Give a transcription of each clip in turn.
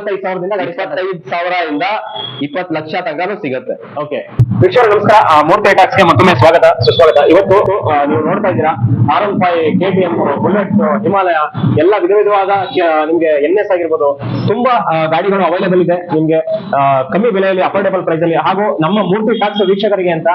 25,000 25,000 20 ಲಕ್ಷ ತನಕ ಸಿಗುತ್ತೆ. ಓಕೆ ವೀಕ್ಷಕರ ನಮಸ್ಕಾರ, ಮೂರ್ತಿ ಟಾಕ್ಸ್ಗೆ ಮತ್ತೊಮ್ಮೆ ಸ್ವಾಗತ ಸುಸ್ವಾಗತ. ಇವತ್ತು ನೀವು ನೋಡ್ತಾ ಇದ್ದೀರಾ R15 KTM ಬುಲೆಟ್ ಹಿಮಾಲಯ ಎಲ್ಲ ವಿಧವಾದ ನಿಮ್ಗೆ NS ಆಗಿರ್ಬೋದು, ತುಂಬಾ ಗಾಡಿಗಳು ಅವೈಲೇಬಲ್ ಇದೆ ನಿಮ್ಗೆ ಕಮ್ಮಿ ಬೆಲೆಯಲ್ಲಿ ಅಫೋರ್ಡೇಬಲ್ ಪ್ರೈಸ್ ಅಲ್ಲಿ. ಹಾಗೂ ನಮ್ಮ ಮೂರ್ತಿ ಟಾಕ್ಸ್ ವೀಕ್ಷಕರಿಗೆ ಅಂತ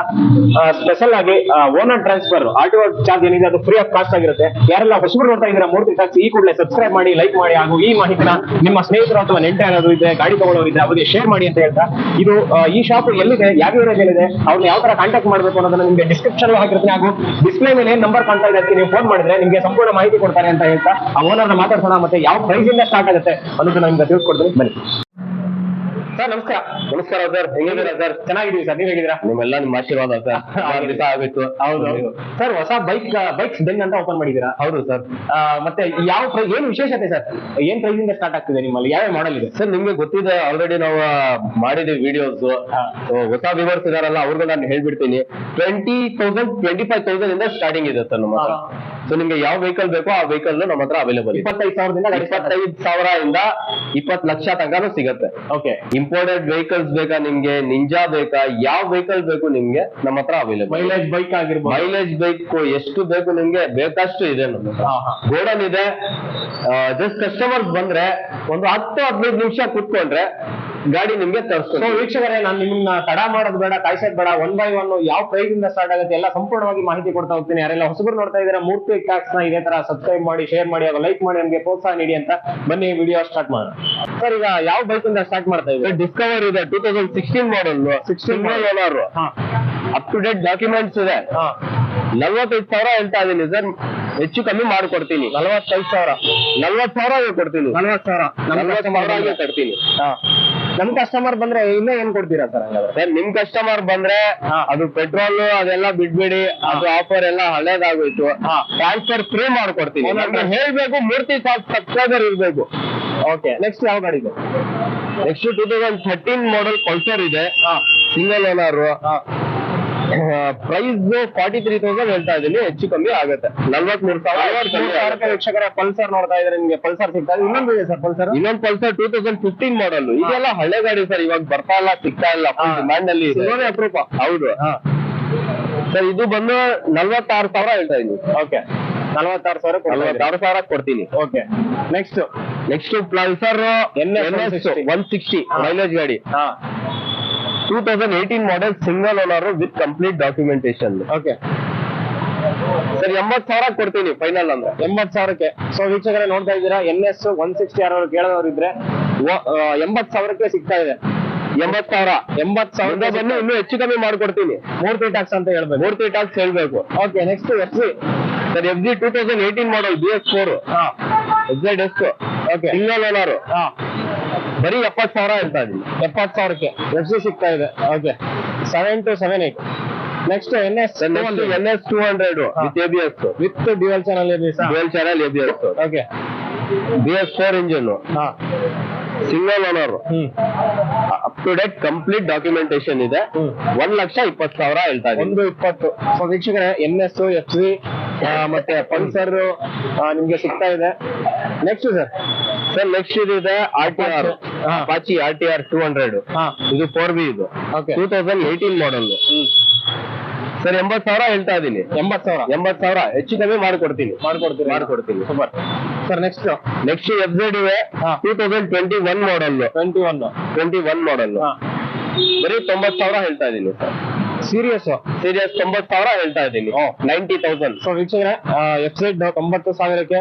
ಸ್ಪೆಷಲ್ ಆಗಿ ಓನರ್ ಟ್ರಾನ್ಸ್ಫರ್ RTO ಚಾರ್ಜ್ ಏನಿದೆ ಅದು ಫ್ರೀ ಆಫ್ ಕಾಸ್ಟ್ ಆಗಿರುತ್ತೆ. ಯಾರೆಲ್ಲ ಹೊಸಬರು ನೋಡ್ತಾ ಇದ್ದೀರಾ ಮೂರ್ತಿ ಟಾಕ್ಸ್, ಈ ಕೂಡಲೇ ಸಬ್ಸ್ಕ್ರೈಬ್ ಮಾಡಿ, ಲೈಕ್ ಮಾಡಿ, ಹಾಗೂ ಈ ಮಾಹಿತಿನ ನಿಮ್ಮ ಸ್ನೇಹಿತರು ಅಥವಾ ನೆಂಟೆ ಏನಾದ್ರು ಇದ್ರೆ, ಗಾಡಿ ತಗೊಳ್ಳೋರಿದ್ರೆ ಅವರಿಗೆ ಶೇರ್ ಮಾಡಿ ಅಂತ ಹೇಳ್ತಾ, ಇದು ಈ ಶಾಪ್ ಎಲ್ಲಿದೆ, ಯಾವ ಏರಿಯಾದಲ್ಲಿದೆ, ಅವ್ರನ್ನ ಯಾವ ತರ ಕಾಂಟ್ಯಾಕ್ಟ್ ಮಾಡಬೇಕು ಅನ್ನೋದನ್ನ ನಿಮಗೆ ಡಿಸ್ಕ್ರಿಪ್ಷನ್ ಹಾಕಿರ್ತೀನಿ. ಹಾಗೂ ಡಿಸ್ಪ್ಲೇ ಮೇಲೆ ಏನ್ ನಂಬರ್ ಕಾಣ್ತಾ ಇದೆ ಅದಕ್ಕೆ ನೀವು ಫೋನ್ ಮಾಡಿದ್ರೆ ನಿಮಗೆ ಸಂಪೂರ್ಣ ಮಾಹಿತಿ ಕೊಡ್ತಾರೆ ಅಂತ ಹೇಳ್ತಾ ಆ ಓನರ್ನ ಮಾತಾಡ್ಸೋಣ. ಮತ್ತೆ ಯಾವ ಪ್ರೈಸ್ ಇಂದ ಸ್ಟಾರ್ಟ್ ಆಗುತ್ತೆ ಅನ್ನೋದನ್ನ ನಿಮ್ಗೆ ತಿಳಿಸ್ಕೊಡ್ತೀನಿ, ಬನ್ನಿ. ಸರ್ ನಮಸ್ಕಾರ. ನಮಸ್ಕಾರ ಸರ್, ಹೇಗಿದ್ದೀರಾ ಸರ್? ಚೆನ್ನಾಗಿದ್ದೀವಿ ಸರ್, ನೀವ್ ಹೇಗಿದ್ದೀರಾ? ನಿಮ್ಮೆಲ್ಲ ನಿಮ್ಮ ಆಶೀರ್ವಾದ ಸರ್. 6 ದಿವಸ ಆಗಿತ್ತು. ಹೌದು ಸರ್, ಹೊಸ ಬೈಕ್ಸ್ ಬೆನ್ ಅಂತ ಓಪನ್ ಮಾಡಿದ್ದೀರಾ? ಹೌದು ಸರ್. ಮತ್ತೆ ಯಾವ ಏನ್ ವಿಶೇಷತೆ ಸರ್, ಏನ್ ಪ್ರೈಸ್ ಇಂದ ಸ್ಟಾರ್ಟ್ ಆಗ್ತಿದೆ ನಿಮ್ಮಲ್ಲಿ, ಯಾವ ಮಾಡೆಲ್ ಇದೆ ಸರ್? ನಿಮ್ಗೆ ಗೊತ್ತಿದೆ, ಆಲ್ರೆಡಿ ನಾವು ಮಾಡಿದೀವಿ ವಿಡಿಯೋಸ್. ಹೊಸ ವ್ಯೂವರ್ಸ್ ಇದಾರಲ್ಲ ಅವ್ರಿಗೂ ನಾನು ಹೇಳ್ಬಿಡ್ತೀನಿ, 20,000 25,000 ಇಂದ ಸ್ಟಾರ್ಟಿಂಗ್ ಇದೆ ಸರ್ ನಮ್ಮ ಹತ್ರ. ಸೊ ನಿಮ್ಗೆ ಯಾವ ವೆಹಿಕಲ್ ಬೇಕೋ ಆ ವೆಹಿಕಲ್ ನಮ್ಮ ಹತ್ರ ಅವೈಲೇಬಲ್. 25,000 20 ಲಕ್ಷ ತನಕ ಸಿಗುತ್ತೆ. ಓಕೆ. ಇಂಪೋರ್ಟೆಡ್ ವೆಹಿಕಲ್ಸ್ ಬೇಕಾ ನಿಮ್ಗೆ, ನಿಂಜಾ ಬೇಕಾ, ಯಾವ ವೆಹಿಕಲ್ ಬೇಕು ನಿಮ್ಗೆ ನಮ್ಮ ಹತ್ರ ಅವೈಲೇಬಲ್. ಮೈಲೇಜ್ ಬೈಕ್ ಆಗಿರ್ಬೋದು, ಮೈಲೇಜ್ ಬೈಕ್ ಎಷ್ಟು ಬೇಕು ನಿಮ್ಗೆ ಬೇಕಷ್ಟು ಇದೆ ನಮ್ಮ ಹತ್ರ. ಗೋಡನ್ ಇದೆ. ಜಸ್ಟ್ ಕಸ್ಟಮರ್ಸ್ ಬಂದ್ರೆ ಒಂದು 10-15 ನಿಮಿಷ ಕುತ್ಕೊಂಡ್ರೆ ಗಾಡಿ ನಿಮ್ಗೆ ತರಿಸ್ಕೊಂಡು. ವೀಕ್ಷಕರೇ, ನಾನು ನಿಮ್ಮನ್ನ ತಡ ಮಾಡೋದು ಬೇಡ, ಕಾಯ್ಸೋದ್ ಬೇಡ, 1 by 1 ಯಾವ ಪ್ರೈಸ್ ಇಂದ ಸ್ಟಾರ್ಟ್ ಆಗುತ್ತೆ ಎಲ್ಲ ಸಂಪೂರ್ಣವಾಗಿ ಮಾಹಿತಿ ಕೊಡ್ತಾ ಹೋಗ್ತೀನಿ. ಯಾರೆಲ್ಲ ಹೊಸಬರು ನೋಡ್ತಾ ಇದ್ದೀರಾ ಮೂರ್ತಿ ಟಾಕ್ಸ್ ನ ಇದೇ ತರ ಸಬ್ಸ್ಕ್ರೈಬ್ ಮಾಡಿ, ಶೇರ್ ಮಾಡಿ, ಹಾಗೂ ಲೈಕ್ ಮಾಡಿ, ನಮಗೆ ಪ್ರೋತ್ಸಾಹ ನೀಡಿ ಅಂತ. ಬನ್ನಿ ವಿಡಿಯೋ ಸ್ಟಾರ್ಟ್ ಮಾಡೋಣ. ಸರ್, ಈಗ ಯಾವ ಬೈಕ್ ಇಂದ ಸ್ಟಾರ್ಟ್ ಮಾಡ್ತಾ ಇದ್ದೀವಿ? ಡಿಸ್ಕವರ್ ಇದೆ, 2016 model, 16 owner, up to date documents ಇದೆ. 45,000 ಹೇಳ್ತಾ ಇದೀನಿ ಸರ್, ಹೆಚ್ಚು ಕಮ್ಮಿ ಮಾಡ್ಕೊಡ್ತೀನಿ. 40,000 ಕೊಡ್ತೀನಿ. 40,000 ಕಟ್ತೀನಿ. ನಮ್ ಕಸ್ಟಮರ್ ಬಂದ್ರೆ ಇನ್ನೂ ಏನ್ ಕೊಡ್ತೀರಾ ಸರ್? ಸರ್ ನಿಮ್ ಕಸ್ಟಮರ್ ಬಂದ್ರೆ ಅದು ಪೆಟ್ರೋಲ್ ಅದೆಲ್ಲ ಬಿಡ್ಬೇಡಿ, ಅದು ಆಫರ್ ಎಲ್ಲ ಹಳೇದಾಗೋಯ್ತು. ಟ್ರಾನ್ಸ್ಫರ್ ಫ್ರೀ ಮಾಡ್ಕೊಡ್ತೀನಿ. ಹೇಳ್ಬೇಕು ಮೂರ್ತಿ ಸಬ್ಸ್ಕ್ರೈಬರ್ ಇರ್ಬೇಕು. ಓಕೆ. ನೆಕ್ಸ್ಟ್ ಯಾವ ಗಾಡಿ ಇದೆ? ನೆಕ್ಸ್ಟ್ 2013 ಮಾಡಲ್ ಪಲ್ಸರ್ ಇದೆ, ಸಿಂಗಲ್ ಓನರ್. ಪ್ರೈಸ್ 43,000 ಹೇಳ್ತಾ ಇದೀನಿ, ಹೆಚ್ಚು ಕಮ್ಮಿ ಆಗುತ್ತೆ. 43,000 ವೀಕ್ಷಕರ ಪಲ್ಸರ್ ನೋಡ್ತಾ ಇದ್ರೆ ನಿಮ್ಗೆ ಪಲ್ಸರ್ ಸಿಗ್ತಾ ಇದೆ. ಇನ್ನೊಂದು ಇದೆ ಸರ್ ಪಲ್ಸರ್, ಇನ್ನೊಂದು ಪಲ್ಸರ್ 2015 ಮಾಡಲ್. ಇದೆಲ್ಲ ಹಳೆ ಗಾಡಿ ಸರ್, ಇವಾಗ ಬರ್ತಾ ಇಲ್ಲ, ಸಿಗ್ತಾ ಇಲ್ಲ, ಡಿಮ್ಯಾಂಡ್ ಅಲ್ಲಿ ಅಪರೂಪ. ಹೌದು ಸರ್, ಇದು ಬಂದು 46,000 ಹೇಳ್ತಾ ಇದೀನಿ. ಓಕೆ. 46,000 ಕೊಡ್ತೀನಿ. Okay. Next Pulsar NS 160 mileage ಗಾಡಿ, 2018 model, single owner with complete documentation. Okay sir, 80,000 ಕೊಡ್ತೀನಿ ಫೈನಲ್ ಅಂದ್ರೆ. 80,000ಕ್ಕೆ. ಸೊ ವೀಕ್ಷಕರೇ ನೋಡ್ತಾ ಇದ್ದೀರಾ, NS 160 ಯಾರು ಕೇಳೋರು ಇದ್ರೆ 80,000ಕ್ಕೆ ಸಿಗ್ತಾ ಇದೆ. 80,000 ಬನ್ನಿ, ಇನ್ನೂ ಹೆಚ್ಚು ಕಮ್ಮಿ ಮಾಡ್ಕೊಡ್ತೀನಿ. ಮೂರ್ತಿ ಟಾಕ್ಸ್ ಅಂತ ಹೇಳ್ಬೇಕು. ಮೂರ್ತಿ ಟಾಕ್ಸ್ ಹೇಳ್ಬೇಕು. Okay. Next FZ sir, FZ 2018 model, BS4 ZS. Okay. Single owner, ಬರೀ 70,000 ಹೇಳ್ತಾ ಇದೀನಿ. 70,000ಕ್ಕೆ FZ ಸಿಗ್ತಾ ಇದೆ. Okay. 7278. Next NS 200 with ABS, with dual channel ABS. Okay. BS4 engine, single owner, up to date complete documentation ಇದೆ. 1,20,000 ಹೇಳ್ತಾ ಇದೀನಿ. 1,20,000. So ವೀಕ್ಷಕರೇ, NS FZ ಮತ್ತೆ ಪಲ್ಸರ್ ನಿಮ್ಗೆ ಸಿಗ್ತಾ ಇದೆ. ನೆಕ್ಸ್ಟ್ ಸರ್ ನೆಕ್ಸ್ಟ್ ಇದೆ RTR, ಅಪಾಚಿ RTR 200. ಇದು 4B. ಇದು 2018 ಮಾಡಲ್ ಸರ್. 80,000 ಹೇಳ್ತಾ ಇದೀನಿ. 80,000 ಹೆಚ್ಚು ಕಮ್ಮಿ ಮಾಡ್ಕೊಡ್ತೀನಿ. Super sir. ನೆಕ್ಸ್ಟ್ FZ ಇದೆ, 2021 ಮಾಡಲ್. 21 ಮಾಡಲ್, ಬರೀ 90,000 ಹೇಳ್ತಾ ಇದೀನಿ ಸರ್. ಸೀರಿಯಸ್ 90,000 ಹೇಳ್ತಾ ಇದ್ದೀನಿ. 90,000. ಸೊ ವೀಕ್ಷಕರೇ, FZ 90,000ಕ್ಕೆ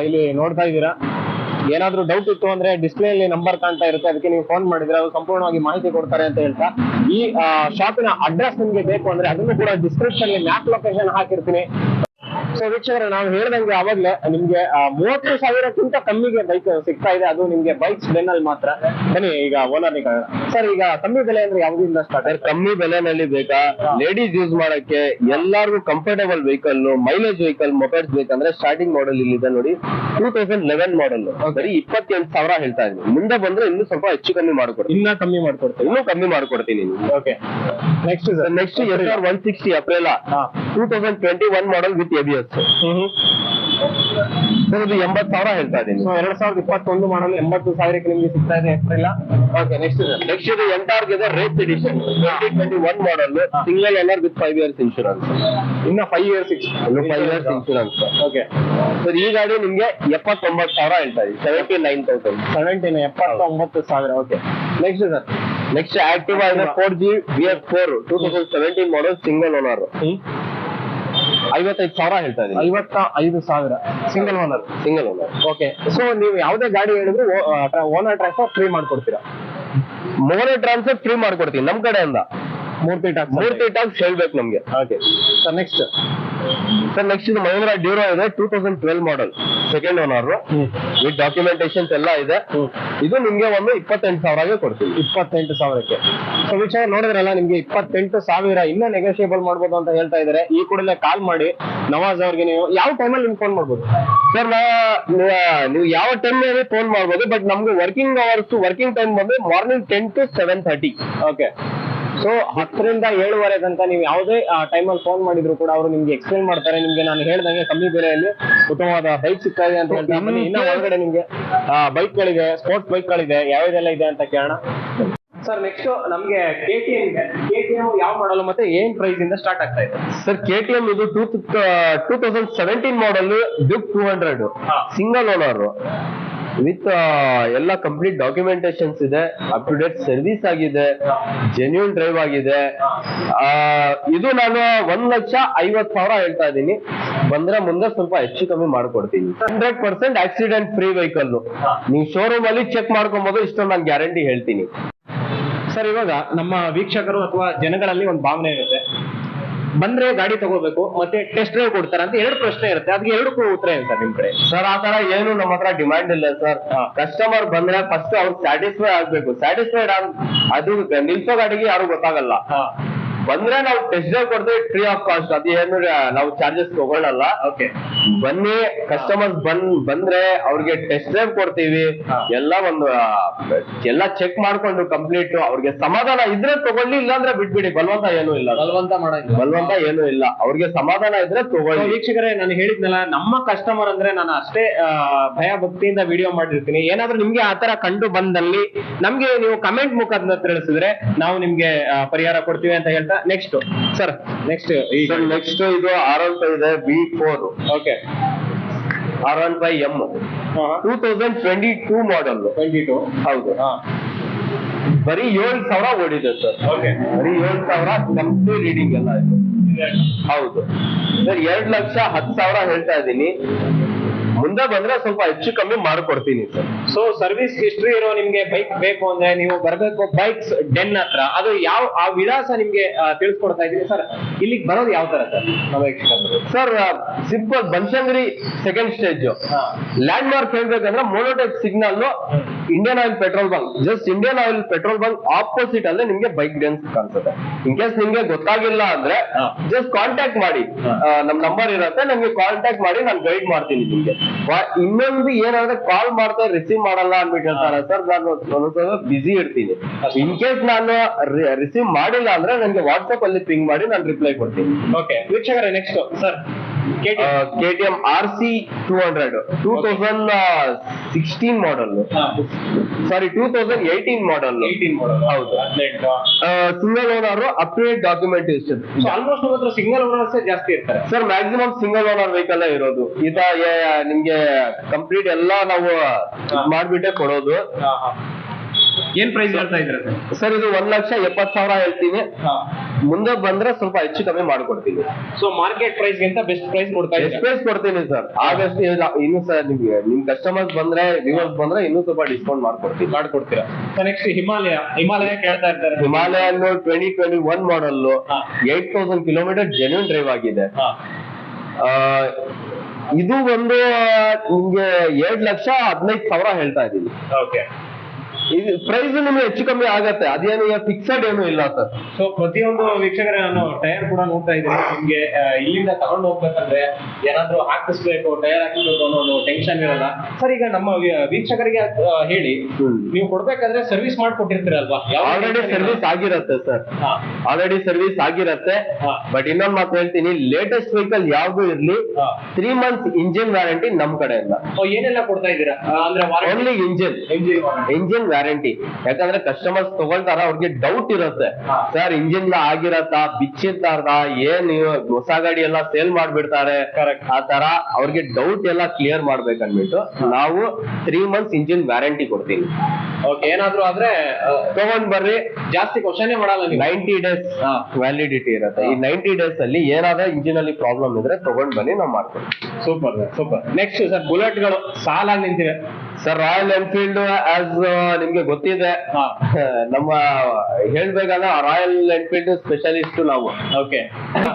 ಇಲ್ಲಿ ನೋಡ್ತಾ ಇದ್ದೀರಾ. ಏನಾದ್ರೂ ಡೌಟ್ ಇತ್ತು ಅಂದ್ರೆ ಡಿಸ್ಪ್ಲೇ ಅಲ್ಲಿ ನಂಬರ್ ಕಾಣ್ತಾ ಇರುತ್ತೆ, ಅದಕ್ಕೆ ನೀವು ಫೋನ್ ಮಾಡಿದ್ರೆ ಅವರು ಸಂಪೂರ್ಣವಾಗಿ ಮಾಹಿತಿ ಕೊಡ್ತಾರೆ ಅಂತ ಹೇಳ್ತಾ, ಈ ಶಾಪಿನ ಅಡ್ರೆಸ್ ನಿಮ್ಗೆ ಬೇಕು ಅಂದ್ರೆ ಅದನ್ನು ಕೂಡ ಡಿಸ್ಕ್ರಿಪ್ಷನ್ ಮ್ಯಾಪ್ ಲೊಕೇಶನ್ ಹಾಕಿರ್ತೀನಿ. ಸೊ ವೀಕ್ಷಕರೇ, ನಾವು ಹೇಳ್ದಂಗೆ ಅವಾಗ್ಲೇ ನಿಮ್ಗೆ 30,000ಕ್ಕಿಂತ ಕಮ್ಮಿಗೆ ಬೈಕ್ ಸಿಗ್ತಾ ಇದೆ. ಅದು ನಿಮ್ಗೆ ಬೈಕ್ಸ್ ಬೆನ್ನಲ್ಲಿ ಮಾತ್ರ. ಬನ್ನಿ ಈಗ ಓನರ್ ಸರ್, ಈಗ ಕಮ್ಮಿ ಬೆಲೆ ಅಂದ್ರೆ ಯಾವ್ದಿಂದ ಸ್ಟಾರ್ಟ್? ಕಮ್ಮಿ ಬೆಲೆನಲ್ಲಿ ಬೇಕಾ, ಲೇಡೀಸ್ ಯೂಸ್ ಮಾಡಕ್ಕೆ ಎಲ್ಲಾರ್ಗು ಕಂಫರ್ಟೇಬಲ್ ವೆಹಿಕಲ್, ಮೈಲೇಜ್ ವೆಹಿಕಲ್, ಮೊಪೆಡ್ಸ್ ಬೇಕಂದ್ರೆ ಸ್ಟಾರ್ಟಿಂಗ್ ಮಾಡಲ್ ಇಲ್ಲಿದೆ ನೋಡಿ. 2011 ಮಾಡಲ್, ಬರೀ 28,000 ಹೇಳ್ತಾ ಇದ್ದೀನಿ. ಮುಂದೆ ಬಂದ್ರೆ ಇನ್ನೂ ಸ್ವಲ್ಪ ಹೆಚ್ಚು ಕಮ್ಮಿ ಮಾಡ್ಕೊಡ್ತೀನಿ. ಇನ್ನೂ ಕಮ್ಮಿ ಮಾಡ್ಕೊಡ್ತೀನಿ. Okay. Next SR 160 ಅಪ್ರೇಲಾ 2021 model with ABS. Sir ಇದು 80,000 ಹೇಳ್ತಾ ಇದೀನಿ. ಸೊ 2021 ಮಾಡಲು 80,000ಕ್ಕೆ ನಿಮ್ಗೆ ಸಿಗ್ತಾ ಇದೆ ಏಪ್ರಿಲ್. ಓಕೆ, ನೆಕ್ಸ್ಟ್ ಇದು ಎಂಟಾರ್ಗ್ ಇದೆ race edition 2021 model single owner with 5 years insurance. ಇನ್ನ 5 years 5 years insurance. Okay sir ಈ ಗಾಡಿ ನಿಮ್ಗೆ 79,000 ಹೇಳ್ತಾ ಇದೆ. 79,000. 79,000. Okay, next sir. Next Activa ಇದೆ 4G BS4 2017 ಮಾಡಲ್ ಸಿಂಗಲ್ ಓನರ್ 55,000 ಹೇಳ್ತಾ ಇದೀನಿ. 55,000 single owner. Single owner. Okay, so ನೀವು ಯಾವುದೇ ಗಾಡಿ ಹೇಳಿದ್ರು ಓನರ್ ಟ್ರಾನ್ಸ್ಫರ್ ಫ್ರೀ ಮಾಡ್ಕೊಡ್ತೀರಾ? ಮೋನೆ ಟ್ರಾನ್ಸ್ಫರ್ ಫ್ರೀ ಮಾಡ್ಕೊಡ್ತೀನಿ ನಮ್ ಕಡೆಯಿಂದ. ಮೂರ್ತಿ ಟ್ಯಾಕ್ಸ್ ಹೇಳ್ಬೇಕು ನಮ್ಗೆ. ಓಕೆ ಸರ್, ನೆಕ್ಸ್ಟ್ ಇದು ಮಹೀಂದ್ರಾ ಡ್ಯೂರೋ ಇದೆ 2012 model second owner with documentations ಎಲ್ಲ ಇದೆ. ಇದು ನಿಮ್ಗೆ ಒಂದು 28,000ಗೆ ಕೊಡ್ತೀವಿ. 28,000ಕ್ಕೆ. ಸೊ ವಿಷಯ ನೋಡಿದ್ರಲ್ಲ, ನಿಮ್ಗೆ 28,000 ಇನ್ನೂ ನೆಗೋಷಿಯೇಬಲ್ ಮಾಡ್ಬೋದು ಅಂತ ಹೇಳ್ತಾ ಇದಾರೆ. ಈ ಕೂಡಲೇ ಕಾಲ್ ಮಾಡಿ ನವಾಜ್ ಅವ್ರಿಗೆ ನೀವು ಯಾವ ಟೈಮಲ್ಲಿ ನಿಮ್ಗೆ ಫೋನ್ ಮಾಡ್ಬೋದು ಸರ್? ನೀವು ಯಾವ ಟೈಮ್ ಫೋನ್ ಮಾಡ್ಬೋದು, ಬಟ್ ನಮ್ಗೆ ವರ್ಕಿಂಗ್ ಟೈಮ್ ಬಂದು ಮಾರ್ನಿಂಗ್ 10 to 7:30. ಓಕೆ, ಸೊ 10 ರಿಂದ 7:30 ತನಕ ನೀವು ಯಾವುದೇ ಟೈಮಲ್ಲಿ ಫೋನ್ ಮಾಡಿದ್ರು ಕೂಡ ಅವರು ನಿಮ್ಗೆ ಎಕ್ಸ್ಪ್ಲೇನ್ ಮಾಡ್ತಾರೆ. ನಿಮ್ಗೆ ನಾನು ಹೇಳ್ದಂಗೆ ಕಮ್ಮಿ ಬೆಲೆಯಲ್ಲಿ ಉತ್ತಮವಾದ ಬೈಕ್ ಸಿಗ್ತಾ ಇದೆ ಅಂತ ಹೇಳ್ತಾರೆ. ಬನ್ನಿ, ಇನ್ನ ಒಳಗಡೆ ನಿಮ್ಗೆ ಬೈಕ್ಗಳಿದೆ, ಸ್ಪೋರ್ಟ್ಸ್ ಬೈಕ್ಗಳಿದೆ, ಯಾವ್ದೆಲ್ಲ ಇದೆ ಅಂತ ಕೇಳೋಣ. ಸರ್, ನೆಕ್ಸ್ಟ್ ನಮ್ಗೆ KTM ಇದೆ. KTM ಯಾವ ಮಾಡಲು ಮತ್ತೆ ಏನ್ ಪ್ರೈಸ್ ಇಂದ ಸ್ಟಾರ್ಟ್ ಆಗ್ತಾ ಇದೆ? ಸರ್ KTM ಇದು 2017 ಮಾಡಲ್ ಡ್ಯೂಕ್ 200 ಸಿಂಗಲ್ ಓನರ್ ವಿತ್ ಎಲ್ಲ ಕಂಪ್ಲೀಟ್ ಡಾಕ್ಯುಮೆಂಟೇಶನ್ಸ್ ಇದೆ, ಅಪ್ ಟು ಡೇಟ್ ಸರ್ವಿಸ್ ಆಗಿದೆ, ಜೆನ್ಯೂನ್ ಡ್ರೈವ್ ಆಗಿದೆ. ಇದು ನಾನು 1,50,000 ಹೇಳ್ತಾ ಇದ್ದೀನಿ. ಬಂದ್ರೆ ಮುಂದೆ ಸ್ವಲ್ಪ ಹೆಚ್ಚು ಕಮ್ಮಿ ಮಾಡ್ಕೊಡ್ತೀನಿ. 100% ಆಕ್ಸಿಡೆಂಟ್ ಫ್ರೀ ವೆಹಿಕಲ್. ನೀವು ಶೋರೂಮ್ ಅಲ್ಲಿ ಚೆಕ್ ಮಾಡ್ಕೊಬಹುದು, ಇಷ್ಟೊಂದು ನಾನು ಗ್ಯಾರಂಟಿ ಹೇಳ್ತೀನಿ. ಸರ್, ಇವಾಗ ನಮ್ಮ ವೀಕ್ಷಕರು ಅಥವಾ ಜನಗಳಲ್ಲಿ ಒಂದು ಭಾವನೆ ಇರುತ್ತೆ, ಬಂದ್ರೆ ಗಾಡಿ ತಗೋಬೇಕು ಮತ್ತೆ ಟೆಸ್ಟ್ ಡ್ರೈವ್ ಕೊಡ್ತಾರೆ ಅಂತ 2 ಪ್ರಶ್ನೆ ಇರುತ್ತೆ. ಅದಕ್ಕೆ 2ಕ್ಕೂ ಉತ್ತರ ಏನು ಸರ್ ನಿಮ್ ಕಡೆ? ಸರ್ ಆ ತರ ಏನು ನಮ್ಮ ಹತ್ರ ಡಿಮ್ಯಾಂಡ್ ಇಲ್ಲ ಸರ್. ಕಸ್ಟಮರ್ ಬಂದ್ರೆ ಫಸ್ಟ್ ಅವ್ರು ಸ್ಯಾಟಿಸ್ಫೈ ಆಗ್ಬೇಕು. ಸ್ಯಾಟಿಸ್ಫೈಡ್ ಅದು ನಿಲ್ಸೋ ಗಾಡಿಗೆ ಯಾರು ಗೊತ್ತಾಗಲ್ಲ. ಬಂದ್ರೆ ನಾವು ಟೆಸ್ಟ್ ಡ್ರೈವ್ ಕೊಡ್ತೀವಿ ಫ್ರೀ ಆಫ್ ಕಾಸ್ಟ್. ಅದೇನು ನಾವು ಚಾರ್ಜಸ್ ತಗೊಳ್ಳಲ್ಲ. ಓಕೆ, ಬನ್ನಿ, ಕಸ್ಟಮರ್ಸ್ ಬಂದ್ರೆ ಅವ್ರಿಗೆ ಟೆಸ್ಟ್ ಡ್ರೈವ್ ಕೊಡ್ತೀವಿ. ಎಲ್ಲ ಚೆಕ್ ಮಾಡ್ಕೊಂಡು ಕಂಪ್ಲೀಟ್ ಅವ್ರಿಗೆ ಸಮಾಧಾನ ಇದ್ರೆ ತಗೊಳ್ಳಿ, ಇಲ್ಲಾಂದ್ರೆ ಬಿಟ್ಬಿಡಿ. ಬಲವಂತ ಏನೂ ಇಲ್ಲ. ಬಲವಂತ ಏನೂ ಇಲ್ಲ. ಅವ್ರಿಗೆ ಸಮಾಧಾನ ಇದ್ರೆ ತಗೊಳ್ಳಿ. ವೀಕ್ಷಕರೇ, ನಾನು ಹೇಳಿದ್ನಲ್ಲ, ನಮ್ಮ ಕಸ್ಟಮರ್ ಅಂದ್ರೆ ನಾನು ಅಷ್ಟೇ ಭಯ ಭಕ್ತಿಯಿಂದ ವಿಡಿಯೋ ಮಾಡಿರ್ತೀನಿ. ಏನಾದ್ರೂ ನಿಮ್ಗೆ ಆತರ ಕಂಡು ಬಂದಲ್ಲಿ ನಮ್ಗೆ ನೀವು ಕಮೆಂಟ್ ಮುಖಾಂತರ ತಿಳಿಸಿದ್ರೆ ನಾವು ನಿಮ್ಗೆ ಪರಿಹಾರ ಕೊಡ್ತೀವಿ ಅಂತ ಹೇಳ್ತಾ, ನೆಕ್ಸ್ಟ್ ಸರ್, ನೆಕ್ಸ್ಟ್ ಇದು R15 ಇದೆ V4. ಓಕೆ, R15M 2022 ಮಾಡಲ್. 22 ಹೌದು. ಬರೀ 7,000 ಓಡಿದೆ ಸರ್. ಓಕೆ, ಬರೀ 7,000 ಕಂಪ್ನಿ ರೀಡಿಂಗ್ ಎಲ್ಲ ಇದೆ. ಹೌದು ಸರ್, 2,10,000 ಹೇಳ್ತಾ ಇದ್ದೀನಿ. ಮುಂದೆ ಬಂದ್ರೆ ಸ್ವಲ್ಪ ಹೆಚ್ಚು ಕಮ್ಮಿ ಮಾಡ್ಕೊಡ್ತೀನಿ ಸರ್. ಸೊ ಸರ್ವಿಸ್ ಹಿಸ್ಟ್ರಿ ಇರೋ ನಿಮ್ಗೆ ಬೈಕ್ ಬೇಕು ಅಂದ್ರೆ ನೀವು ಬರ್ಬೇಕು ಬೈಕ್ಸ್ ಡೆನ್ ಹತ್ರ. ಅದು ಆ ವಿಳಾಸ ನಿಮ್ಗೆ ತಿಳಿಸ್ಕೊಡ್ತಾ ಇದೀನಿ ಸರ್. ಇಲ್ಲಿಗೆ ಬರೋದು ಯಾವ ತರ sir? Sir simple, Banashankari second stage. Landmark ಹೇಳ್ಬೇಕಂದ್ರೆ Monotech signal, Indian Oil petrol bunk. Just Indian Oil petrol bunk opposite ಅಲ್ಲೇ ನಿಮ್ಗೆ ಬೈಕ್ ಡೆನ್ಸ್ ಕಾಣಿಸುತ್ತೆ. ಇನ್ ಕೇಸ್ ನಿಮ್ಗೆ ಗೊತ್ತಾಗಿಲ್ಲ ಅಂದ್ರೆ ಜಸ್ಟ್ ಕಾಂಟ್ಯಾಕ್ಟ್ ಮಾಡಿ, ನಮ್ ನಂಬರ್ ಇರುತ್ತೆ, ನಮ್ಗೆ ಕಾಂಟ್ಯಾಕ್ಟ್ ಮಾಡಿ ನಾನು ಗೈಡ್ ಮಾಡ್ತೀನಿ ನಿಮ್ಗೆ. ಇನ್ನೊಂದು ಏನಾದ್ರೆ ಕಾಲ್ ಮಾಡ್ತಾರೆ ರಿಸೀವ್ ಮಾಡಲ್ಲ ಅನ್ಬಿಟ್ಟು ಹೇಳ್ತಾರೆ ಸರ್. ನಾನು ಬಿಸಿ ಇರ್ತೀನಿ. ಇನ್ ಕೇಸ್ ನಾನು ರಿಸೀವ್ ಮಾಡಿಲ್ಲ ಅಂದ್ರೆ ನನಗೆ ವಾಟ್ಸ್ಆಪ್ ಅಲ್ಲಿ ಪಿಂಗ್ ಮಾಡಿ ನಾನು ರಿಪ್ಲೈ ಕೊಡ್ತೀನಿ. ಓಕೆ, ವೀಕ್ಷಕರೇ, next sir KTM RC 200 2016 model. Sorry 2018 model. ಹೌದು, single owner, up to date documentation. Almost ಮಾತ್ರ ಸಿಂಗಲ್ ಓನರ್ಸ್ ಜಾಸ್ತಿ ಇರ್ತಾರೆ sir. Maximum single owner vehicle ಇರೋದು. ನಿಮ್ಗೆ ಕಂಪ್ಲೀಟ್ ಎಲ್ಲ ನಾವು ಮಾಡ್ಬಿಟ್ಟೆ ಕೊಡೋದು. ಏನ್ ಪ್ರೈಸ್ ಹೇಳ್ತಾ ಇದ್ರೆ ಸರ್? ಇದು 1,70,000 ಹೇಳ್ತೀನಿ. ಮುಂದೆ ಬಂದ್ರೆ ಸ್ವಲ್ಪ ಹೆಚ್ಚು ಕಮ್ಮಿ ಮಾಡ್ಕೊಡ್ತೀನಿ. ಸೊ ಮಾರ್ಕೆಟ್ ಪ್ರೈಸ್ ಗಿಂತ ಬೆಸ್ಟ್ ಪ್ರೈಸ್ ಕೊಡ್ತೀನಿ ಸರ್. ಆಗಸ್ಟ್ ಇನ್ನು ಸರ್ ನಿಮ್ ಕಸ್ಟಮರ್ಸ್ ಬಂದ್ರೆ, ವ್ಯೂವರ್ಸ್ ಬಂದ್ರೆ ಇನ್ನೂ ಸ್ವಲ್ಪ ಡಿಸ್ಕೌಂಟ್ ಮಾಡ್ಕೊಡ್ತೀರಾ. ನೆಕ್ಸ್ಟ್ ಹಿಮಾಲಯ ಕೇಳ್ತಾ ಇರ್ತಾರೆ. ಹಿಮಾಲಯ 2021 ಮಾಡಲ್ 8,000 ಕಿಲೋಮೀಟರ್ ಜೆನ್ಯೂನ್ ಡ್ರೈವ್ ಆಗಿದೆ. ಇದು ಒಂದು ನಿಮ್ಗೆ 2,15,000 ಹೇಳ್ತಾ ಇದೀನಿ. ಓಕೆ, ಇದು ಪ್ರೈಸ್ ನಿಮ್ಗೆ ಹೆಚ್ಚು ಕಮ್ಮಿ ಆಗತ್ತೆ, ಅದೇನು ಫಿಕ್ಸೆಡ್ ಏನು ಇಲ್ಲ ಸರ್. ಸೊ ಪ್ರತಿಯೊಂದು ವೀಕ್ಷಕರೇ ನಾನು ಟೈರ್ ಕೂಡ ನೋಡ್ತಾ ಇದ್ದೀನಿ. ನಿಮ್ಗೆ ಇಲ್ಲಿಂದ ತಗೊಂಡು ಹೋಗ್ಬೇಕಂದ್ರೆ ಏನಾದ್ರು ಹಾಕಿಸ್ಬೇಕು, ಟೈರ್ ಹಾಕಿಸ್ಬೇಕು ಅನ್ನೋ ಒಂದು ಟೆನ್ಷನ್ ಇರಲ್ಲ ಸರ್. ಈಗ ನಮ್ಮ ವೀಕ್ಷಕರಿಗೆ ಹೇಳಿ, ನೀವು ಕೊಡ್ಬೇಕಾದ್ರೆ ಸರ್ವಿಸ್ ಮಾಡ್ಕೊಟ್ಟಿರ್ತೀರಲ್ವಾ? ಆಲ್ರೆಡಿ ಸರ್ವಿಸ್ ಆಗಿರತ್ತೆ ಸರ್, ಆಲ್ರೆಡಿ ಸರ್ವಿಸ್ ಆಗಿರತ್ತೆ. ಬಟ್ ಇನ್ನೊಂದ್ ಮಾತು ಹೇಳ್ತೀನಿ, ಲೇಟೆಸ್ಟ್ ವೆಹಿಕಲ್ ಯಾವ್ದು ಇರ್ಲಿ 3 months ಇಂಜಿನ್ ವ್ಯಾರಂಟಿ ನಮ್ ಕಡೆಯಿಂದ. ಏನೆಲ್ಲ ಕೊಡ್ತಾ ಇದ್ದೀರಾ ಅಂದ್ರೆ? Only engine warranty. ಯಾಕಂದ್ರೆ ಕಸ್ಟಮರ್ಸ್ ತಗೊಳ್ತಾರ, ಅವ್ರಿಗೆ ಡೌಟ್ ಇರುತ್ತೆ, ಸರ್ ಇಂಜಿನ್ ಆಗಿರತ್ತಾ, ಬಿಚ್ಚಿರ್ತಾರ, ಏನ್ ಹೊಸ ಗಾಡಿ ಎಲ್ಲ ಸೇಲ್ ಮಾಡ್ಬಿಡ್ತಾರೆ, ಆ ತರ ಅವ್ರಿಗೆ ಡೌಟ್ ಎಲ್ಲ ಕ್ಲಿಯರ್ ಮಾಡ್ಬೇಕನ್ಬಿಟ್ಟು ನಾವು 3 months ಇಂಜಿನ್ ವ್ಯಾರಂಟಿ ಕೊಡ್ತೀವಿ. ಓಕೆ, ಏನಾದ್ರು ಆದ್ರೆ ತಗೊಂಡ್ ಬರ್ರಿ, ಜಾಸ್ತಿ ಕ್ವಶನ್ ಮಾಡಲ್ಲ. 90 days ವ್ಯಾಲಿಡಿಟಿ ಇರುತ್ತೆ. ಈ 90 days ಅಲ್ಲಿ ಏನಾದ್ರೆ ಇಂಜಿನ್ ಅಲ್ಲಿ ಪ್ರಾಬ್ಲಮ್ ಇದ್ರೆ ತಗೊಂಡ್ ಬನ್ನಿ, ನಾವು ಮಾಡ್ಕೊಡ್ತೀವಿ. Super super. Next sir, bullet ಗಳು ಸಾಲಾಗಿ ನಿಂತಿವೆ ಸರ್. ರಾಯಲ್ ಎನ್ಫೀಲ್ಡ್ ಆಸ್ ನಿಮ್ಗೆ ಗೊತ್ತಿದೆ, ನಮ್ಮ ಹೇಳ್ಬೇಕಂದ್ರೆ ರಾಯಲ್ ಎನ್ಫೀಲ್ಡ್ ಸ್ಪೆಷಲಿಸ್ಟ್ ನಾವು. ಓಕೆ,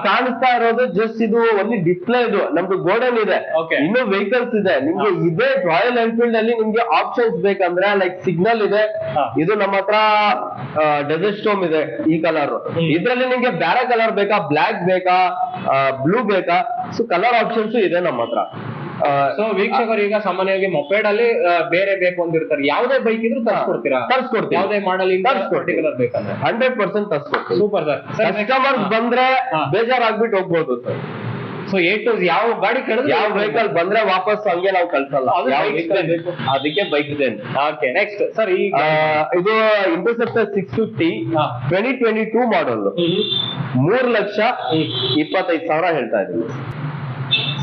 ಕಾಣಿಸ್ತಾ ಇರೋದು ಜಸ್ಟ್ ಇದು ಒಂದು ಡಿಸ್ಪ್ಲೇ, ಇದು ನಮ್ದು ಗೋಡನ್ ಇದೆ, ಇನ್ನೂ ವೆಹಿಕಲ್ಸ್ ಇದೆ. ನಿಮ್ಗೆ ಇದೇ ರಾಯಲ್ ಎನ್ಫೀಲ್ಡ್ ಅಲ್ಲಿ ನಿಮ್ಗೆ ಆಪ್ಷನ್ಸ್ ಬೇಕಂದ್ರೆ ಲೈಕ್ ಸಿಗ್ನಲ್ ಇದೆ, ಇದು ನಮ್ಮ ಹತ್ರ ಡೆಸರ್ಟ್ ಸ್ಟೋಮ್ ಇದೆ ಈ ಕಲರ್. ಇದ್ರಲ್ಲಿ ನಿಮ್ಗೆ ಬೇರೆ ಕಲರ್ ಬೇಕಾ, ಬ್ಲಾಕ್ ಬೇಕಾ, ಬ್ಲೂ ಬೇಕಾ, ಸೊ ಕಲರ್ ಆಪ್ಷನ್ಸ್ ಇದೆ ನಮ್ಮ ಹತ್ರ. ಸೊ ವೀಕ್ಷಕರು ಈಗ ಸಾಮಾನ್ಯವಾಗಿ ಮೊಪೆಡ್ ಅಲ್ಲಿ ಬೇರೆ ಬೇಕು ಅಂದಿರ್ತಾರೆ, ಯಾವುದೇ ಬೈಕ್ ಇದ್ರು ತರಿಸ್ಕೊಡ್ತೀರಾ? ತರಿಸ್ಕೊಡ್ತೀವಿ, ಯಾವುದೇ ಮಾಡಲ್ ಪರ್ಟಿಕ್ಯುಲರ್ ಬೇಕಂದ್ರೆ 100% ತರಿಸ್ಕೊಡ್ತೀವಿ. Super sir. ಕಸ್ಟಮರ್ಸ್ ಬಂದ್ರೆ ಬೇಜಾರಾಗ್ಬಿಟ್ಟು ಹೋಗ್ಬೋದು ಸರ್. ಸೊ ಯಾವ ಗಾಡಿ ಕೇಳಿದ್ರೆ, ಯಾವ ವೆಹಿಕಲ್ ಬಂದ್ರೆ ವಾಪಸ್ ಹಂಗೆ ನಾವು ಕಳ್ಸಲ್ಲ, ಅದಕ್ಕೆ ಬೈಕ್ ಇದೆ. ಓಕೆ, ನೆಕ್ಸ್ಟ್ ಸರ್, ಈಗ ಇದು ಇಂಟರ್ಸೆಪ್ಟರ್ 650 2022 ಮಾಡಲ್, 3,25,000 ಹೇಳ್ತಾ ಇದೀನಿ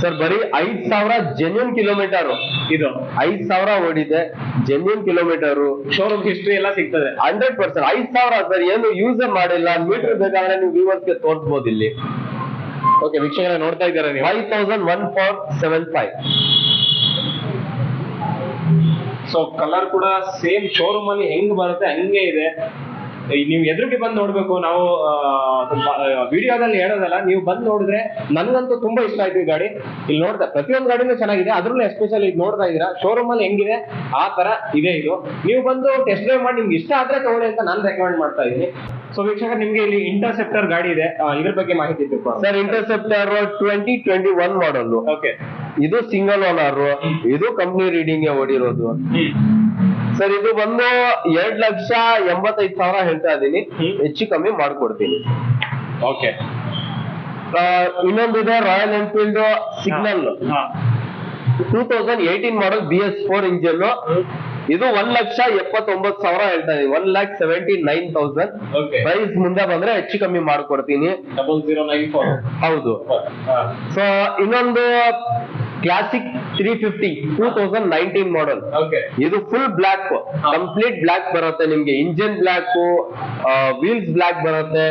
ಸರ್. ಬರೀ 5,000 ಜೆನ್ಯೂನ್ ಕಿಲೋಮೀಟರ್, ಇದು 5,000 ಓಡಿದೆ, ಜೆನ್ಯೂನ್ ಕಿಲೋಮೀಟರ್, ಶೋರೂಮ್ ಹಿಸ್ಟ್ರಿ ಎಲ್ಲ ಸಿಗ್ತದೆ 100%. 5,000 ಸರ್, ಏನು ಯೂಸ್ ಮಾಡಿಲ್ಲ, ಮೀಟರ್ ಬೇಕಾದ್ರೆ ನೀವು ವ್ಯೂವರ್ಸ್ಗೆ ತೋರಿಸಬಹುದು ಇಲ್ಲಿ. ಓಕೆ, ವೀಕ್ಷಕರೇ ನೋಡ್ತಾ ಇದ್ದಾರೆ ನೀವು, 5,1475. ಸೊ ಕಲರ್ ಕೂಡ ಸೇಮ್ ಶೋರೂಮ್ ಅಲ್ಲಿ ಹೆಂಗ್ ಬರುತ್ತೆ ಹಂಗೆ ಇದೆ. ನೀವು ಎದುರಿಗೆ ಬಂದು ನೋಡ್ಬೇಕು. ನಾವು ವಿಡಿಯೋದಲ್ಲಿ ಹೇಳೋದಲ್ಲ, ನೀವು ಬಂದು ನೋಡಿದ್ರೆ ನನ್ಗಂತೂ ತುಂಬಾ ಇಷ್ಟ ಆಯ್ತು ಈ ಗಾಡಿ. ಇಲ್ಲಿ ನೋಡ್ತಾ ಪ್ರತಿಯೊಂದು ಗಾಡಿನೂ ಚೆನ್ನಾಗಿದೆ, ಅದ್ರಲ್ಲೂ ಎಸ್ಪೆಷಲಿ ಇದು ನೋಡ್ತಾ ಇದೀರಾ ಶೋರೂಮ್ ಅಲ್ಲಿ ಹೆಂಗಿದೆ ಆ ತರ ಇದೆ ಇದು. ನೀವು ಬಂದು ಟೆಸ್ಟ್ ಡ್ರೈವ್ ಮಾಡಿ ನಿಮ್ಗೆ ಇಷ್ಟ ಆದ್ರೆ ತಗೊಳ್ಳಿ ಅಂತ ನಾನು ರೆಕಮೆಂಡ್ ಮಾಡ್ತಾ ಇದ್ದೀನಿ. ಸೊ ವೀಕ್ಷಕರು, ನಿಮ್ಗೆ ಇಲ್ಲಿ ಇಂಟರ್ಸೆಪ್ಟರ್ ಗಾಡಿ ಇದೆ, ಇದ್ರ ಬಗ್ಗೆ ಮಾಹಿತಿ ಸರ್. ಇಂಟರ್ಸೆಪ್ಟರ್ 2021 ಮಾಡಲ್. ಓಕೆ, ಇದು ಸಿಂಗಲ್ ಓನರ್, ಇದು ಕಂಪ್ನಿ ರೀಡಿಂಗ್ ಓಡಿರೋದು ಸರ್. ಇದು ಬಂದು 2,85,000 ಹೇಳ್ತಾ ಇದೀನಿ, ಹೆಚ್ಚು ಕಮ್ಮಿ ಮಾಡ್ಕೊಡ್ತೀನಿ. ಓಕೆ, ಇನ್ನೊಂದಿದೆ royal Enfield signal 2018 model BS4 engine. ಇದು 1,79,000 ಹೇಳ್ತಾ ಇದೀನಿ, 1,79,000. ಪ್ರೈಸ್ ಮುಂದೆ ಬಂದ್ರೆ ಹೆಚ್ಚು ಕಮ್ಮಿ ಮಾಡ್ಕೊಡ್ತೀನಿ. 0094. ಹೌದು. ಸೊ ಇನ್ನೊಂದು ಕ್ಲಾಸಿಕ್ 350 2019 ಮಾಡಲ್. ಇದು ಫುಲ್ ಬ್ಲಾಕ್, ಕಂಪ್ಲೀಟ್ ಬ್ಲಾಕ್ ಬರುತ್ತೆ ನಿಮ್ಗೆ. ಇಂಜಿನ್ ಬ್ಲಾಕ್, ವೀಲ್ಸ್ ಬ್ಲಾಕ್ ಬರುತ್ತೆ,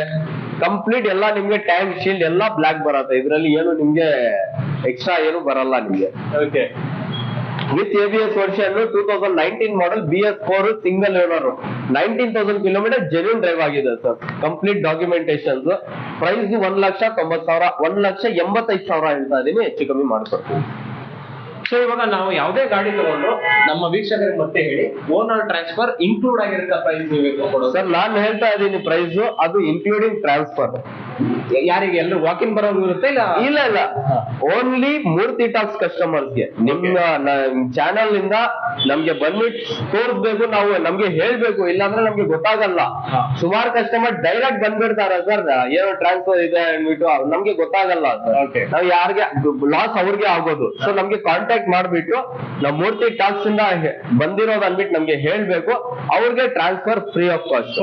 ಕಂಪ್ಲೀಟ್ ಎಲ್ಲ ನಿಮ್ಗೆ ಟ್ಯಾಂಕ್ ಶೀಲ್ಡ್ ಎಲ್ಲ ಬ್ಲಾಕ್ ಬರುತ್ತೆ. ಇದರಲ್ಲಿ ಏನು ನಿಮ್ಗೆ ಎಕ್ಸ್ಟ್ರಾ ಏನು ಬರಲ್ಲ ನಿಮ್ಗೆ. Okay, with ABS version 2019 model BS4 single owner, 19,000 kilometre genuine drive ಆಗಿದೆ ಸರ್. Complete documentations. ಪ್ರೈಸ್ 1,90,000, 1,85,000 ಹೇಳ್ತಾ ಇದೀನಿ, ಹೆಚ್ಚು ಕಮ್ಮಿ ಮಾಡ್ಕೊಡ್ತೀವಿ. ಸೊ ಇವಾಗ ನಾವು ಯಾವುದೇ ಗಾಡಿ ತಗೊಂಡ್ರು ನಮ್ಮ ವೀಕ್ಷಕರಿಗೆ ಮತ್ತೆ ಹೇಳಿ, ಓನರ್ ಟ್ರಾನ್ಸ್ಫರ್ ಇನ್ಕ್ಲೂಡ್ ಆಗಿರುತ್ತೆ ಪ್ರೈಸ್ ಕೊಡೋದು ಸರ್. ನಾನು ಹೇಳ್ತಾ ಇದೀನಿ ಪ್ರೈಸ್, ಅದು ಇನ್ಕ್ಲೂಡಿಂಗ್ ಟ್ರಾನ್ಸ್ಫರ್. ಯಾರಿಗೆ? ಎಲ್ಲರೂ ವಾಕಿನ್ ಬರೋರು ಇರುತ್ತೆ? ಇಲ್ಲ, ಓನ್ಲಿ ಮೂರ್ತಿ ಟಾಕ್ಸ್ ಕಸ್ಟಮರ್ಸ್ಗೆ. ನಿಮ್ಮ ಚಾನಲ್ ಇಂದ ನಮ್ಗೆ ಬಂದ್ಬಿಟ್ಟು ತೋರಿಸ್ಬೇಕು, ನಾವು ನಮ್ಗೆ ಹೇಳ್ಬೇಕು, ಇಲ್ಲಾಂದ್ರೆ ನಮ್ಗೆ ಗೊತ್ತಾಗಲ್ಲ. ಸುಮಾರು ಕಸ್ಟಮರ್ ಡೈರೆಕ್ಟ್ ಬಂದ್ಬಿಡ್ತಾರೆ ಸರ್, ಏನೋ ಟ್ರಾನ್ಸ್ಫರ್ ಇದೆ ಅಂದ್ಬಿಟ್ಟು, ನಮ್ಗೆ ಗೊತ್ತಾಗಲ್ಲ ಸರ್. ನಾವು ಯಾರಿಗೆ ಲಾಸ್ ಅವ್ರಿಗೆ ಆಗೋದು. ಸೊ ನಮ್ಗೆ ಕಾಂಟ್ಯಾಕ್ಟ್ ಮಾಡ್ಬಿಟ್ಟು ನಾವು ಮೂರ್ತಿ ಟಾಕ್ಸ್ ಇಂದ ಬಂದಿರೋದು ಅಂದ್ಬಿಟ್ಟು ನಮ್ಗೆ ಹೇಳ್ಬೇಕು, ಅವ್ರಿಗೆ ಟ್ರಾನ್ಸ್ಫರ್ ಫ್ರೀ ಆಫ್ ಕಾಸ್ಟ್.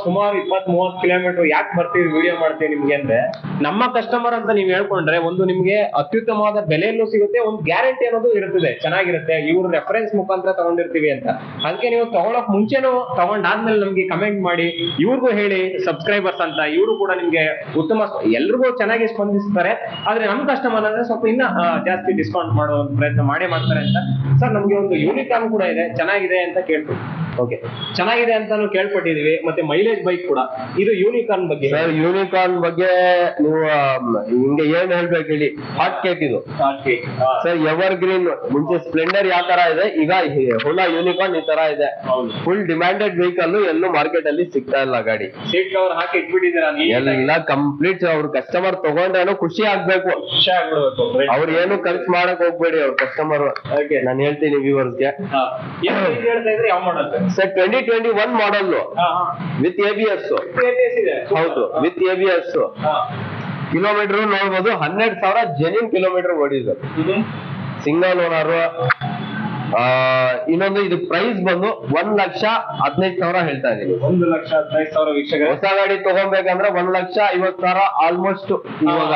ಸುಮಾರು 20-30 ಕಿಲೋಮೀಟರ್ ಯಾಕೆ ಬರ್ತೀವಿ ವಿಡಿಯೋ ಮಾಡ್ತೀವಿ ನಿಮ್ಗೆ ಅಂದ್ರೆ, ನಮ್ಮ ಕಸ್ಟಮರ್ ಅಂತ ನೀವು ಹೇಳ್ಕೊಂಡ್ರೆ ಒಂದು ನಿಮ್ಗೆ ಅತ್ಯುತ್ತಮವಾದ ಬೆಲೆಯಲ್ಲೂ ಸಿಗುತ್ತೆ, ಒಂದು ಗ್ಯಾರಂಟಿ ಅನ್ನೋದು ಇರುತ್ತದೆ, ಚೆನ್ನಾಗಿರುತ್ತೆ. ಇವ್ರು ರೆಫರೆನ್ಸ್ ಮುಖಾಂತರ ತಗೊಂಡಿರ್ತೀವಿ ಅಂತ. ಅದಕ್ಕೆ ನೀವು ತಗೊಳಕ್ ಮುಂಚೆನೂ ತಗೊಂಡಾದ್ಮೇಲೆ ನಮ್ಗೆ ಕಮೆಂಟ್ ಮಾಡಿ, ಇವ್ರಿಗೂ ಹೇಳಿ ಸಬ್ಸ್ಕ್ರೈಬರ್ಸ್ ಅಂತ, ಇವರು ಕೂಡ ನಿಮ್ಗೆ ಉತ್ತಮ, ಎಲ್ರಿಗೂ ಚೆನ್ನಾಗಿ ಸ್ಪಂದಿಸ್ತಾರೆ. ಆದ್ರೆ ನಮ್ ಕಸ್ಟಮರ್ ಅಂದ್ರೆ ಸ್ವಲ್ಪ ಇನ್ನ ಜಾಸ್ತಿ ಡಿಸ್ಕೌಂಟ್ ಮಾಡೋ ಒಂದು ಪ್ರಯತ್ನ ಮಾಡೇ ಮಾಡ್ತಾರೆ ಅಂತ. ಸರ್, ನಮ್ಗೆ ಒಂದು ಯೂನಿಕಾರ್ನ್ ಕೂಡ ಇದೆ, ಚೆನ್ನಾಗಿದೆ ಅಂತ ಕೇಳ್ತೀವಿ. ಓಕೆ, ಚೆನ್ನಾಗಿದೆ ಅಂತಾನು ಕೇಳ್ಪಟ್ಟಿದೀವಿ, ಮತ್ತೆ ಮೈಲೇಜ್ ಬೈಕ್ ಕೂಡ. ಇದು ಯೂನಿಕಾರ್ನ್ ಬಗ್ಗೆ ಸರ್ ಯೂನಿಕಾರ್ನ್ ಬಗ್ಗೆ ನೀವು ಹಿಂಗೆ ಏನ್ ಹೇಳ್ಬೇಕು ಹೇಳಿ, ಹಾಟ್ ಕೇಕ್ ಇದು ಸರ್, ಎವರ್ ಗ್ರೀನ್. ಮುಂಚೆ ಸ್ಪ್ಲೆಂಡರ್ ಯಾವ ತರ ಇದೆ, ಈಗ ಹೊಲ ಯೂನಿಕಾರ್ನ್ ಈ ತರ ಇದೆ. ಫುಲ್ ಡಿಮ್ಯಾಂಡೆಡ್ ವೆಹಿಕಲ್, ಎಲ್ಲೂ ಮಾರ್ಕೆಟ್ ಅಲ್ಲಿ ಸಿಗ್ತಾ ಇಲ್ಲ ಗಾಡಿ. ಸೀಟ್ ಕವರ್ ಹಾಕಿ ಇಟ್ಬಿಟ್ಟಿದ್ದೀರಾ ಎಲ್ಲ ಕಂಪ್ಲೀಟ್. ಅವ್ರ ಕಸ್ಟಮರ್ ತಗೊಂಡ್ರೇನು ಖುಷಿ ಆಗ್ಬೇಕು, ಅವ್ರು ಏನು ಖರ್ಚು ಮಾಡಕ್ ಹೋಗ್ಬೇಡಿ ಅವ್ರ ಕಸ್ಟಮರ್. ನಾನು ಹೇಳ್ತೀನಿ ವ್ಯೂವರ್ಸ್ಗೆ. ಯಾವ model sir 2021 model with ABS. ಹೌದು, ವಿತ್ ABS. ಕಿಲೋಮೀಟರ್ ನೋಡ್ಬೋದು, 12,000 ಜೆನ್ಯೂನ್ ಕಿಲೋಮೀಟರ್ ಓಡಿದ್ರು. Single owner. ಇನ್ನೊಂದು ಇದು ಪ್ರೈಸ್ ಬಂದು 1,15,000 ಹೇಳ್ತಾ ಇದೀನಿ. 1,15,000 ವೀಕ್ಷಕರೇ. ಹೊಸ ಗಾಡಿ ತಗೊಬೇಕಂದ್ರೆ 1,50,000 ಆಲ್ಮೋಸ್ಟ್ ಇವಾಗ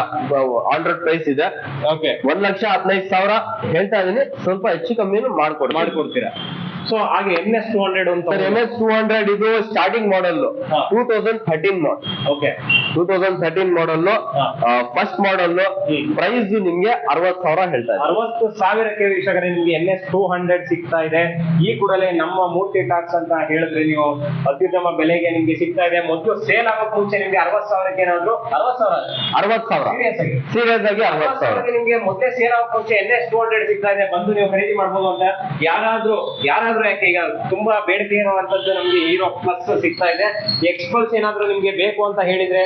ಆನ್ ರೋಡ್ ಪ್ರೈಸ್ ಇದೆ. ಓಕೆ, 1,15,000 ಹೇಳ್ತಾ ಇದೀನಿ. ಸ್ವಲ್ಪ ಹೆಚ್ಚು ಕಮ್ಮಿನೂ ಮಾಡ್ಕೊಡ್ತೀರಾ. ಸೊ ಹಾಗೆ NS 200 ಅಂತ. NS 200 ಇದು ಸ್ಟಾರ್ಟಿಂಗ್ ಮಾಡಲ್, 2013 ಮಾಡಲ್. ಓಕೆ, 2013 ಮಾಡಲ್, ಫಸ್ಟ್ ಮಾಡಲ್. ಪ್ರೈಸ್ ನಿಮ್ಗೆ 60,000 ಹೇಳ್ತಾ ಇದೆ. 60,000ಕ್ಕೆ ವೀಕ್ಷಕರೇ ನಿಮ್ಗೆ NS 200 ಸಿಗ್ತಾ ಇದೆ. ಈ ಕೂಡಲೇ ನಮ್ಮ ಮೂರ್ತಿ ಟಾಕ್ಸ್ ಅಂತ ಹೇಳಿದ್ರೆ ನೀವು ಅತ್ಯುತ್ತಮ ಬೆಲೆಗೆ ನಿಮ್ಗೆ ಸಿಗ್ತಾ ಇದೆ. ಮೊದಲು ಸೇಲ್ ಆಗೋಕ್ ಮುಂಚೆ ನಿಮ್ಗೆ 60,000ಕ್ಕೆ ಏನಾದ್ರು 60,000 ಸೀರಿಯಸ್ ಆಗಿ 60,000 ನಿಮ್ಗೆ ಮೊದಲೇ ಸೇಲ್ ಆಗೋಕ್ ಮುಂಚೆ NS 200 ಸಿಗ್ತಾ ಇದೆ. ಬಂದು ನೀವು ಖರೀದಿ ಮಾಡ್ಬೋದು ಅಂತ. ಯಾರಾದ್ರೂ ಯಾಕೆ ಈಗ ತುಂಬಾ ಬೇಡಿಕೆ ಇರುವಂತದ್ದು ನಮ್ಗೆ ಹೀರೋ ಪ್ಲಸ್ ಸಿಗ್ತಾ ಇದೆ. ಎಕ್ಸ್ಪಲ್ಸ್ ಏನಾದ್ರು ನಿಮ್ಗೆ ಬೇಕು ಅಂತ ಹೇಳಿದ್ರೆ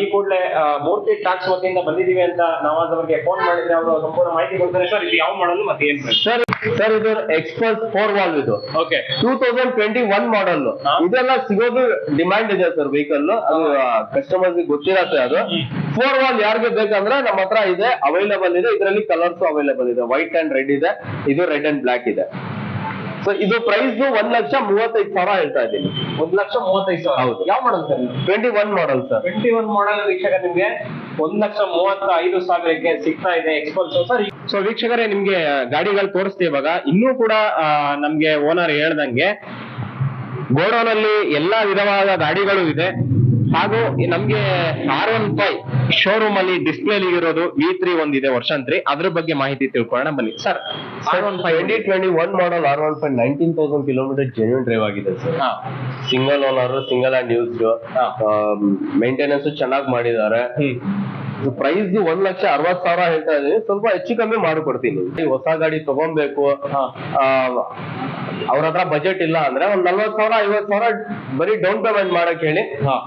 ಈ ಕೂಡಲೇ ಮೂರ್ತಿ ಟಾಕ್ಸ್ ವತಿಯಿಂದ ಬಂದಿದೀವಿ ಅಂತ ನವಾಜ್ ಅವರಿಗೆ ಫೋನ್ ಮಾಡಿದ್ರೆ ಅವರು ಸಂಪೂರ್ಣ ಮಾಹಿತಿ ಕೊಡ್ತಾರೆ. ಸರ್ ಇದು ಯಾವ ಮಾಡಲ್ ಮತ್ತೆ ಏನ್ ಸರ್ ಇದು ಎಕ್ಸ್ಪಲ್ಸ್ 4 ವಾಲ್ವ್ ಇದು. ಓಕೆ, 2021 ಮಾಡಲ್. ಇದೆಲ್ಲ ಸಿಗೋದು ಡಿಮ್ಯಾಂಡ್ ಇದೆ ಸರ್ ವೆಹಿಕಲ್. ಅದು ಕಸ್ಟಮರ್ಸ್ ಗೊತ್ತಿರತ್ತೆ. ಅದು 4 ವಾಲ್ವ್ ಯಾರಿಗೆ ಬೇಕಂದ್ರೆ ನಮ್ಮ ಹತ್ರ ಇದೆ, ಅವೈಲೇಬಲ್ ಇದೆ. ಇದರಲ್ಲಿ ಕಲರ್ಸ್ ಅವೈಲೇಬಲ್ ಇದೆ, ವೈಟ್ ಅಂಡ್ ರೆಡ್ ಇದೆ, ಇದು ರೆಡ್ ಅಂಡ್ ಬ್ಲಾಕ್ ಇದೆ. ಸೊ ಇದು ಪ್ರೈಸ್ 1,35,000 ಹೇಳ್ತಾ ಇದ್ದೀನಿ. 1,35,000. ಹೌದು. ಯಾವ ಮಾಡಲ್ ಸರ್? 21 model sir. 21 ಮಾಡಲ್ ವೀಕ್ಷಕ ನಿಮ್ಗೆ 1,35,000ಕ್ಕೆ ಸಿಗ್ತಾ ಇದೆ ಎಕ್ಸ್ಪಲ್ಸ್. ಸರ್, ಸೊ ವೀಕ್ಷಕರೇ ನಿಮ್ಗೆ ಗಾಡಿಗಳು ತೋರಿಸ್ತೀವಿ ಇವಾಗ. ಇನ್ನೂ ಕೂಡ ನಮ್ಗೆ ಓನರ್ ಹೇಳ್ದಂಗೆ ಗೋಡೌನ್ ಅಲ್ಲಿ ಎಲ್ಲಾ ವಿಧವಾದ ಗಾಡಿಗಳು ಇದೆ. ಹಾಗೂ ನಮ್ಗೆ R15 ಶೋರೂಮ್ ಅಲ್ಲಿ ಡಿಸ್ಪ್ಲೇ ಇರೋದು V3 ಒಂದಿದೆ ವರ್ಷನ್ 3. ಅದ್ರ ಬಗ್ಗೆ ಮಾಹಿತಿ ತಿಳ್ಕೊಳ್ಳೋಣ ಬನ್ನಿ ಸರ್. 2021 ಮಾಡಲ್ R15 19,000 ಕಿಲೋಮೀಟರ್ ಜೆನ್ಯೂನ್ ಡ್ರೈವ್ ಆಗಿದೆ sir. Single owner, single and use. Maintenance ಚೆನ್ನಾಗಿ ಮಾಡಿದ್ದಾರೆ. ಪ್ರೈಸ್ 1,60,000 ಹೇಳ್ತಾ ಇದೀನಿ. ಸ್ವಲ್ಪ ಹೆಚ್ಚು ಕಮ್ಮಿ ಮಾಡಿಕೊಡ್ತೀನಿ. ಹೊಸ ಗಾಡಿ ತಗೊಬೇಕು, ಅವ್ರ ಹತ್ರ ಬಜೆಟ್ ಇಲ್ಲ ಅಂದ್ರೆ ಒಂದ್ 40,000 50,000 ಬರೀ ಡೌನ್ ಪೇಮೆಂಟ್ ಮಾಡಕ್ ಹೇಳಿ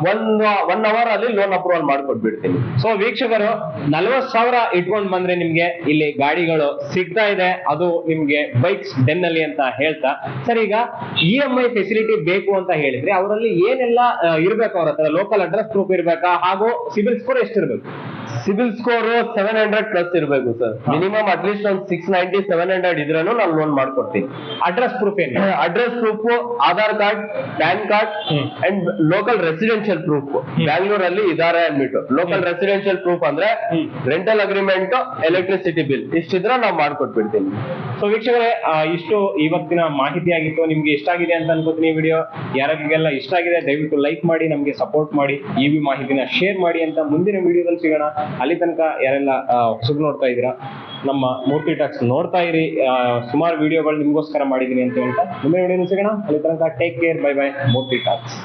1 ಅವರ್ ಅಲ್ಲಿ ಲೋನ್ ಅಪ್ರೂವಲ್ ಮಾಡ್ಕೊಟ್ಬಿಡ್ತೀನಿ. ಸೊ ವೀಕ್ಷಕರು 40,000 ಇಟ್ಕೊಂಡ್ ಬಂದ್ರೆ ನಿಮ್ಗೆ ಇಲ್ಲಿ ಗಾಡಿಗಳು ಸಿಗ್ತಾ ಇದೆ. ಅದು ನಿಮ್ಗೆ ಬೈಕ್ಸ್ ಡೆನ್ ಅಲ್ಲಿ ಅಂತ ಹೇಳ್ತಾ ಸರ್, ಈಗ EMI ಫೆಸಿಲಿಟಿ ಬೇಕು ಅಂತ ಹೇಳಿದ್ರೆ ಅವರಲ್ಲಿ ಏನೆಲ್ಲ ಇರ್ಬೇಕು? ಅವ್ರ ಹತ್ರ ಲೋಕಲ್ ಅಡ್ರೆಸ್ ಪ್ರೂಫ್ ಇರ್ಬೇಕಾ? ಹಾಗೂ ಸಿಬಿಲ್ ಸ್ಕೋರ್ ಎಷ್ಟಿರ್ಬೇಕು? ಸಿಬಿಲ್ ಸ್ಕೋರ್ 700 ಪ್ಲಸ್ ಇರಬೇಕು ಸರ್. ಮಿನಿಮಮ್ ಅಟ್ಲೀಸ್ಟ್ ಒಂದು 690 700 ಇದ್ರೂ ನಾನು ಲೋನ್ ಮಾಡ್ಕೊಡ್ತೀನಿ. ಅಡ್ರೆಸ್ ಪ್ರೂಫ್ ಏನು? Address proof, Aadhaar card, PAN card and local residential proof. ಬ್ಯಾಂಗ್ಳೂರಲ್ಲಿ ಇದಾರೆ ಅಂದ್ಬಿಟ್ಟು ಲೋಕಲ್ ರೆಸಿಡೆನ್ಷಿಯಲ್ ಪ್ರೂಫ್ ಅಂದ್ರೆ ರೆಂಟಲ್ ಅಗ್ರಿಮೆಂಟ್, ಎಲೆಕ್ಟ್ರಿಸಿಟಿ ಬಿಲ್ ಇಷ್ಟಿದ್ರೆ ನಾವು ಮಾಡ್ಕೊಟ್ಬಿಡ್ತೀನಿ. ಸೊ ವೀಕ್ಷಕರೇ, ಇಷ್ಟು ಇವತ್ತಿನ ಮಾಹಿತಿ ಆಗಿತ್ತು. ನಿಮ್ಗೆ ಇಷ್ಟ ಆಗಿದೆ ಅಂತ ಅನ್ಕೋತೀನಿ ವಿಡಿಯೋ. ಯಾರಿಗೆಲ್ಲ ಇಷ್ಟ ಆಗಿದೆ ದಯವಿಟ್ಟು ಲೈಕ್ ಮಾಡಿ, ನಮ್ಗೆ ಸಪೋರ್ಟ್ ಮಾಡಿ, EV ಮಾಹಿತಿನ ಶೇರ್ ಮಾಡಿ ಅಂತ. ಮುಂದಿನ ವಿಡಿಯೋದಲ್ಲಿ ಸಿಗೋಣ. ಅಲ್ಲಿ ತನಕ ಯಾರೆಲ್ಲ ಹೊಸಬ್ ನೋಡ್ತಾ ಇದ್ದೀರಾ, ನಮ್ಮ ಮೂರ್ತಿ ಟಾಕ್ಸ್ ನೋಡ್ತಾ ಇರಿ. ಸುಮಾರು ವಿಡಿಯೋಗಳು ನಿಮ್ಗೋಸ್ಕರ ಮಾಡಿದೀನಿ ಅಂತ ಹೇಳ್ತಾ ಮುಂದಿನ ವಿಡಿಯೋ ಸಿಗೋಣ. ಅಲ್ಲಿ ತನಕ ಟೇಕ್ ಕೇರ್, ಬೈ ಬೈ. ಮೂರ್ತಿ ಟಾಕ್ಸ್.